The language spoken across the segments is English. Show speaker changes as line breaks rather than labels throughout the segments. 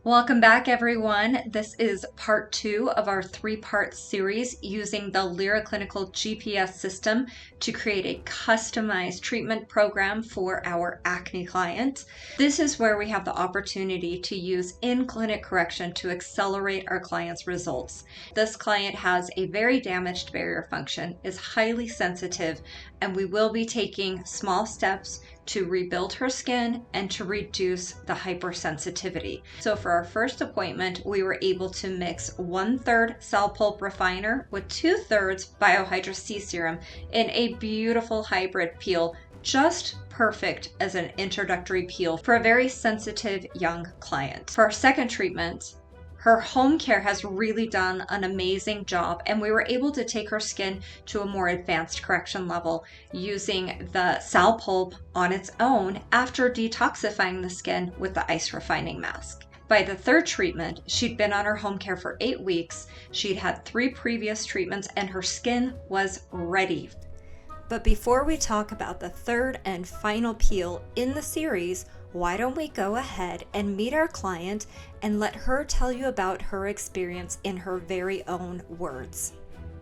Welcome back, everyone. This is part 2 of our 3-part series using the Lyra Clinical GPS system to create a customized treatment program for our acne client. This is where we have the opportunity to use in-clinic correction to accelerate our client's results. This client has a very damaged barrier function, is highly sensitive, and we will be taking small steps to rebuild her skin and to reduce the hypersensitivity. So for our first appointment, we were able to mix 1/3 cell pulp refiner with 2/3 Biohydra C serum in a beautiful hybrid peel, just perfect as an introductory peel for a very sensitive young client. For our second treatment, her home care has really done an amazing job, and we were able to take her skin to a more advanced correction level using the sal pulp on its own after detoxifying the skin with the ice refining mask. By the third treatment, she'd been on her home care for 8 weeks, she'd had 3 previous treatments, and her skin was ready. But before we talk about the third and final peel in the series, why don't we go ahead and meet our client and let her tell you about her experience in her very own words.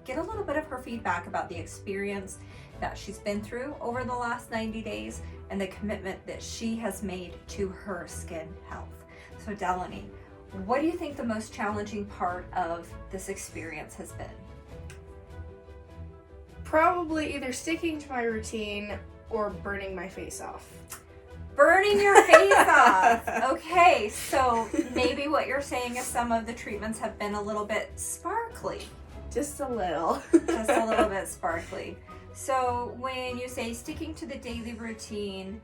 Get a little bit of her feedback about the experience that she's been through over the last 90 days and the commitment that she has made to her skin health. So Delaney, what do you think the most challenging part of this experience has been?
Probably either sticking to my routine or burning my face off.
Burning your face off. Okay, so maybe what you're saying is some of the treatments have been a little bit sparkly.
Just a little.
Just a little bit sparkly. So when you say sticking to the daily routine,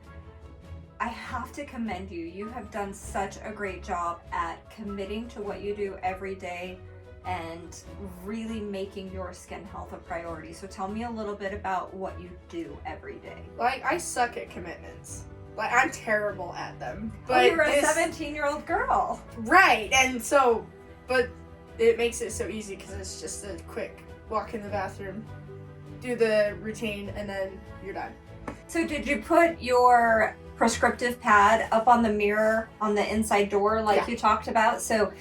I have to commend you. You have done such a great job at committing to what you do every day and really making your skin health a priority. So tell me a little bit about what you do every day.
Like, I suck at commitments. Like, I'm terrible at them. But
you're a 17-year-old girl.
Right, and so, but it makes it so easy because it's just a quick walk in the bathroom, do the routine, and then you're done.
So did you put your prescriptive pad up on the mirror on the inside door like you talked about? So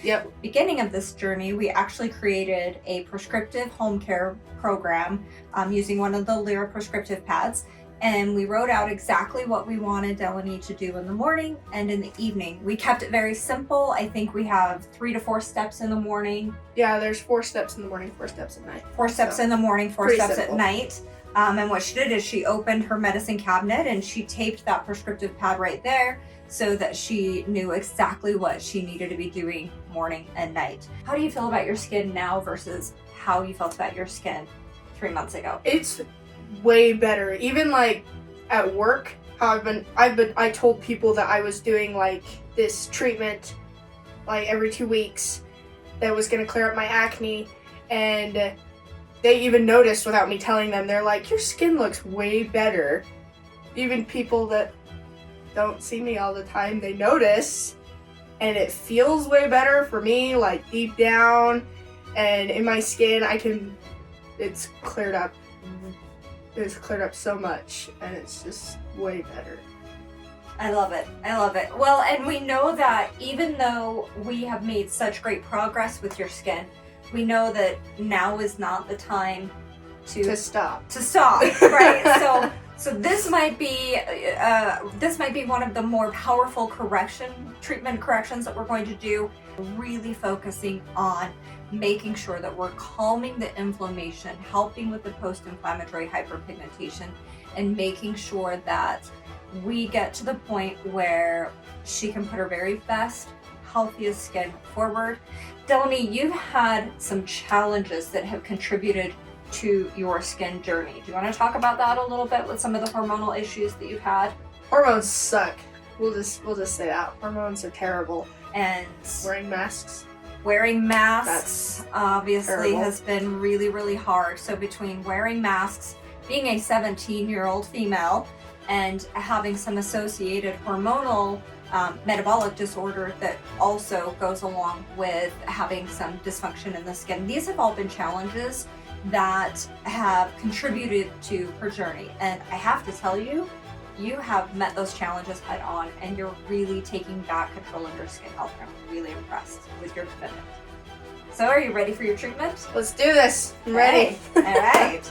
beginning of this journey, we actually created a prescriptive home care program using one of the Lyra prescriptive pads. And we wrote out exactly what we wanted Delaney to do in the morning and in the evening. We kept it very simple. I think we have 3 to 4 steps in the morning.
Yeah, there's 4 steps in the morning, 4 steps at night.
4 steps in the morning, 4 steps at night. And what she did is she opened her medicine cabinet and she taped that prescriptive pad right there so that she knew exactly what she needed to be doing morning and night. How do you feel about your skin now versus how you felt about your skin 3 months ago?
It's way better. Even like at work, how I told people that I was doing like this treatment like every 2 weeks that was gonna clear up my acne, and they even noticed without me telling them. They're like, your skin looks way better. Even people that don't see me all the time, they notice, and it feels way better for me, like deep down and in my skin. It's cleared up. It's cleared up so much, and it's just way better.
I love it. I love it. Well, and we know that even though we have made such great progress with your skin, we know that now is not the time to
stop.
Right? So this might be one of the more powerful treatment corrections that we're going to do. Really focusing on making sure that we're calming the inflammation, helping with the post-inflammatory hyperpigmentation, and making sure that we get to the point where she can put her very best, healthiest skin forward. Delaney, you've had some challenges that have contributed to your skin journey. Do you want to talk about that a little bit with some of the hormonal issues that you've had?
Hormones suck. We'll just say that. Hormones are terrible.
And
wearing masks.
That's obviously terrible. Has been really, really hard. So between wearing masks, being a 17-year-old female, and having some associated hormonal metabolic disorder that also goes along with having some dysfunction in the skin. These have all been challenges that have contributed to her journey. And I have to tell you, you have met those challenges head on and you're really taking back control of your skin health. I'm really impressed with your commitment. So are you ready for your treatment?
Let's do this. I'm ready.
All right.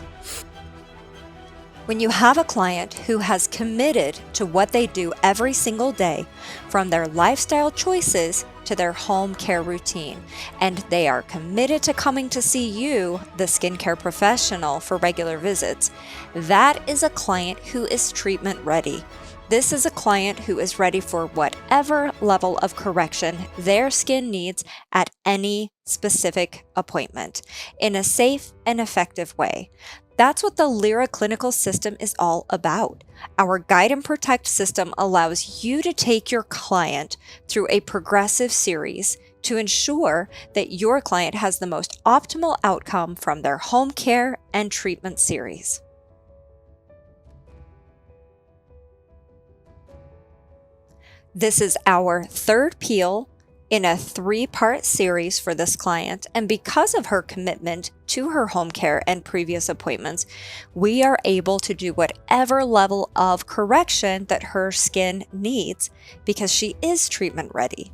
When you have a client who has committed to what they do every single day, from their lifestyle choices to their home care routine, and they are committed to coming to see you, the skincare professional, for regular visits, that is a client who is treatment ready. This is a client who is ready for whatever level of correction their skin needs at any specific appointment in a safe and effective way. That's what the Lyra Clinical System is all about. Our Guide and Protect system allows you to take your client through a progressive series to ensure that your client has the most optimal outcome from their home care and treatment series. This is our third peel in a 3-part series for this client, and because of her commitment to her home care and previous appointments, we are able to do whatever level of correction that her skin needs because she is treatment ready.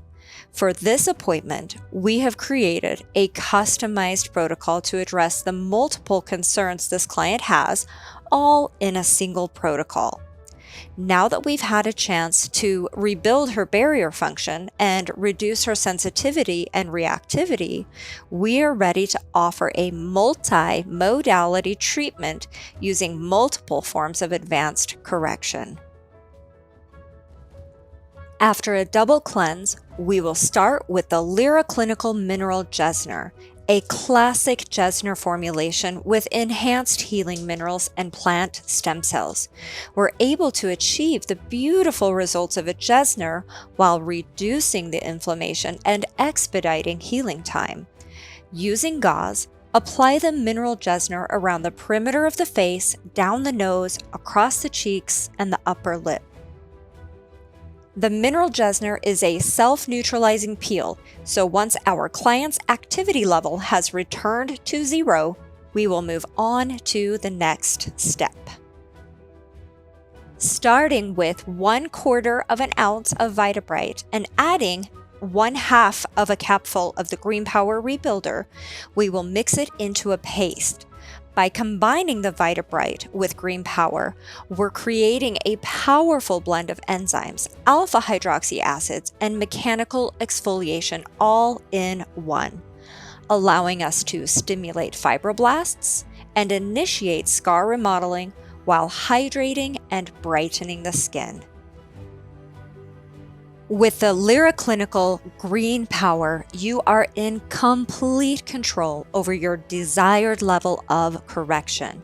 For this appointment, we have created a customized protocol to address the multiple concerns this client has, all in a single protocol. Now that we've had a chance to rebuild her barrier function and reduce her sensitivity and reactivity, we are ready to offer a multi-modality treatment using multiple forms of advanced correction. After a double cleanse, we will start with the Lyra Clinical Mineral Jesner, a classic Jesner formulation with enhanced healing minerals and plant stem cells. We're able to achieve the beautiful results of a Jesner while reducing the inflammation and expediting healing time. Using gauze, apply the mineral Jesner around the perimeter of the face, down the nose, across the cheeks, and the upper lip. The mineral Jesner is a self-neutralizing peel, so once our client's activity level has returned to 0, we will move on to the next step. Starting with 1/4 of an ounce of Vitabright and adding 1/2 of a capful of the Green Power Rebuilder, we will mix it into a paste. By combining the Vitabright with Green Power, we're creating a powerful blend of enzymes, alpha hydroxy acids, and mechanical exfoliation all in one, allowing us to stimulate fibroblasts and initiate scar remodeling while hydrating and brightening the skin. With the Lyra Clinical Green Power, you are in complete control over your desired level of correction.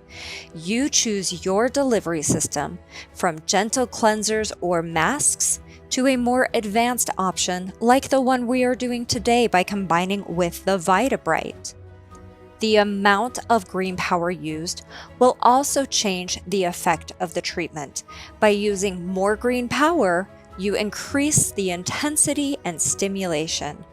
You choose your delivery system, from gentle cleansers or masks to a more advanced option like the one we are doing today by combining with the Vitabright. The amount of Green Power used will also change the effect of the treatment. By using more Green Power, you increase the intensity and stimulation.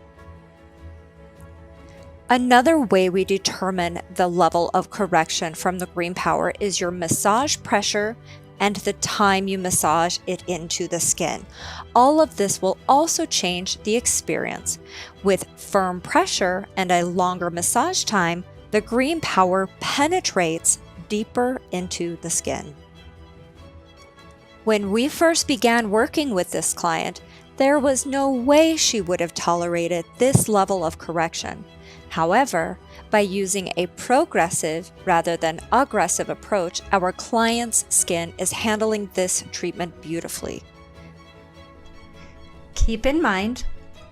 Another way we determine the level of correction from the Green Power is your massage pressure and the time you massage it into the skin. All of this will also change the experience. With firm pressure and a longer massage time, the Green Power penetrates deeper into the skin. When we first began working with this client, there was no way she would have tolerated this level of correction. However, by using a progressive rather than aggressive approach, our client's skin is handling this treatment beautifully.
Keep in mind,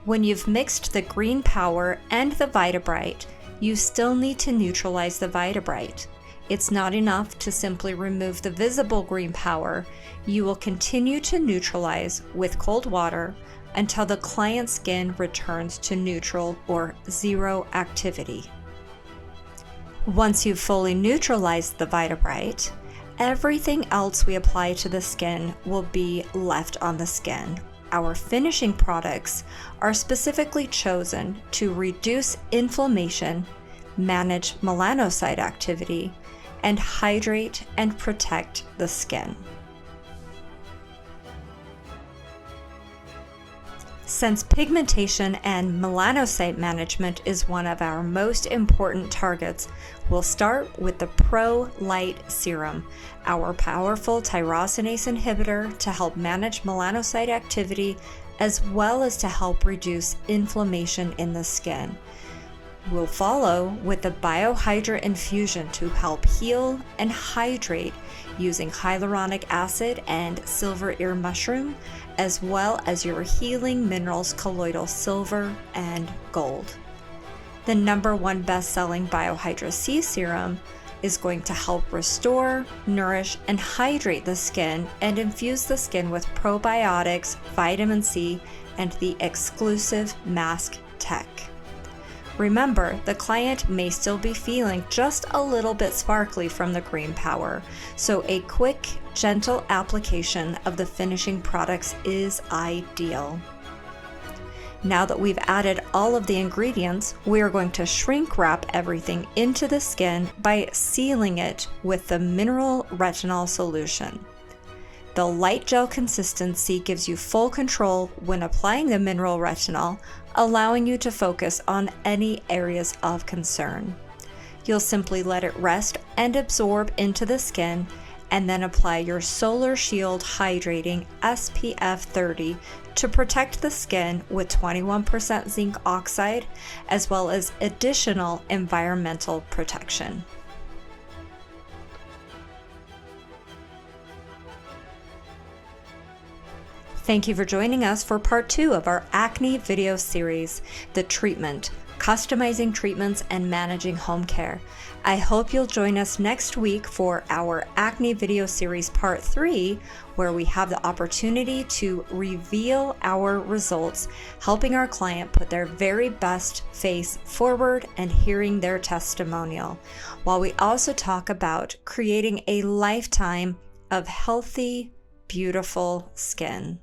when you've mixed the Green Power and the Vitabright, you still need to neutralize the Vitabright. It's not enough to simply remove the visible Green Power. You will continue to neutralize with cold water until the client's skin returns to neutral or 0 activity. Once you've fully neutralized the Vitabright, everything else we apply to the skin will be left on the skin. Our finishing products are specifically chosen to reduce inflammation, manage melanocyte activity, and hydrate and protect the skin.
Since pigmentation and melanocyte management is one of our most important targets, we'll start with the Pro Light Serum, our powerful tyrosinase inhibitor to help manage melanocyte activity as well as to help reduce inflammation in the skin. We'll follow with the Biohydra infusion to help heal and hydrate using hyaluronic acid and silver ear mushroom, as well as your healing minerals colloidal silver and gold. The #1 best-selling Biohydra C serum is going to help restore, nourish, and hydrate the skin and infuse the skin with probiotics, vitamin C, and the exclusive Mask Tech. Remember, the client may still be feeling just a little bit sparkly from the green power, so a quick, gentle application of the finishing products is ideal. Now that we've added all of the ingredients, we are going to shrink wrap everything into the skin by sealing it with the mineral retinol solution. The light gel consistency gives you full control when applying the mineral retinol, allowing you to focus on any areas of concern. You'll simply let it rest and absorb into the skin, and then apply your Solar Shield Hydrating SPF 30 to protect the skin with 21% zinc oxide, as well as additional environmental protection. Thank you for joining us for part 2 of our acne video series, The Treatment, Customizing Treatments and Managing Home Care. I hope you'll join us next week for our acne video series part 3, where we have the opportunity to reveal our results, helping our client put their very best face forward and hearing their testimonial, while we also talk about creating a lifetime of healthy, beautiful skin.